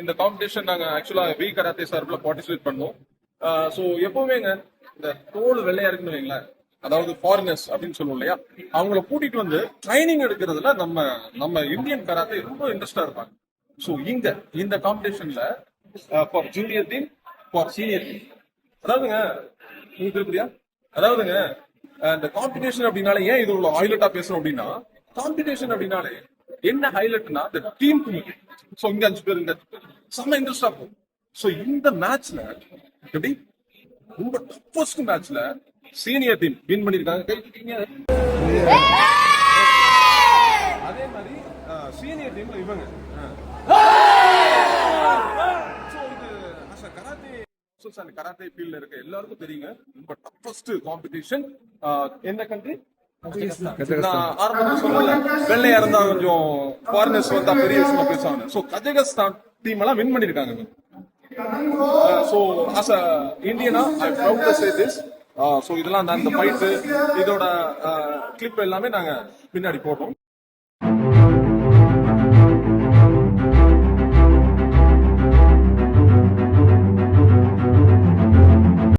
இந்த காம்படிஷன் நாங்க ஆக்சுவலா வி கராத்தே சார்பில் பார்ட்டிசிபேட் பண்ணோம். ஸோ எப்பவுமேங்க இந்த தோல் வெள்ளையா இருக்குன்னு வைங்களேன், அதாவது ஃபாரினர்ஸ் அப்படின்னு சொல்லுவோம் இல்லையா, அவங்கள கூட்டிட்டு வந்து ட்ரைனிங் எடுக்கிறதுல நம்ம இந்தியன் கராத்தே ரொம்ப இன்ட்ரெஸ்டா இருப்பாங்க. ஸோ இந்த காம்படிஷன்ல for junior team, for senior team, அதாவதுங்க உங்களுக்கு தெரியுயா, அதாவதுங்க இந்த காம்படிஷன் அப்படின்னாலே ஏன் இது இவ்வளவு ஹைலைட்டா பேசுறோம் அப்படின்னா, காம்படிஷன் அப்படின்னாலே என்ன ஹைலைட்னா இந்த டீம் முக்கியம். ஸோ இங்க 5 பேர், இங்க செம்ம இன்ட்ரெஸ்டா இருக்கும். ஸோ இந்த மேட்ச்ல எப்படி ரொம்ப டஃபஸ்ட் மேட்ச்ல சீனியர் டீம் வின் பண்ணிருக்காங்க. அதே மாதிரி சீனியர் டீம்ல இவங்க கராத்தே ஃபீல்ட்ல இருக்க எல்லாருக்கும் தெரியுங்க, ரொம்ப டஃபஸ்ட் காம்படிஷன். என்ன கண்ட்ரி? வெள்ளையா இருந்தா கொஞ்சம் ஃபாரினர்ஸ் வந்தா பெரிய விஷயமா பேசுவாங்க. சோ கஜகஸ்தான் டீம் எல்லாம் வின் பண்ணிருக்காங்க. So as a Indian I proud to say this. So இதெல்லாம் இந்த ஃபைட் இதோட கிளிப் எல்லாமே நாங்க பின்னாடி போடுறோம்.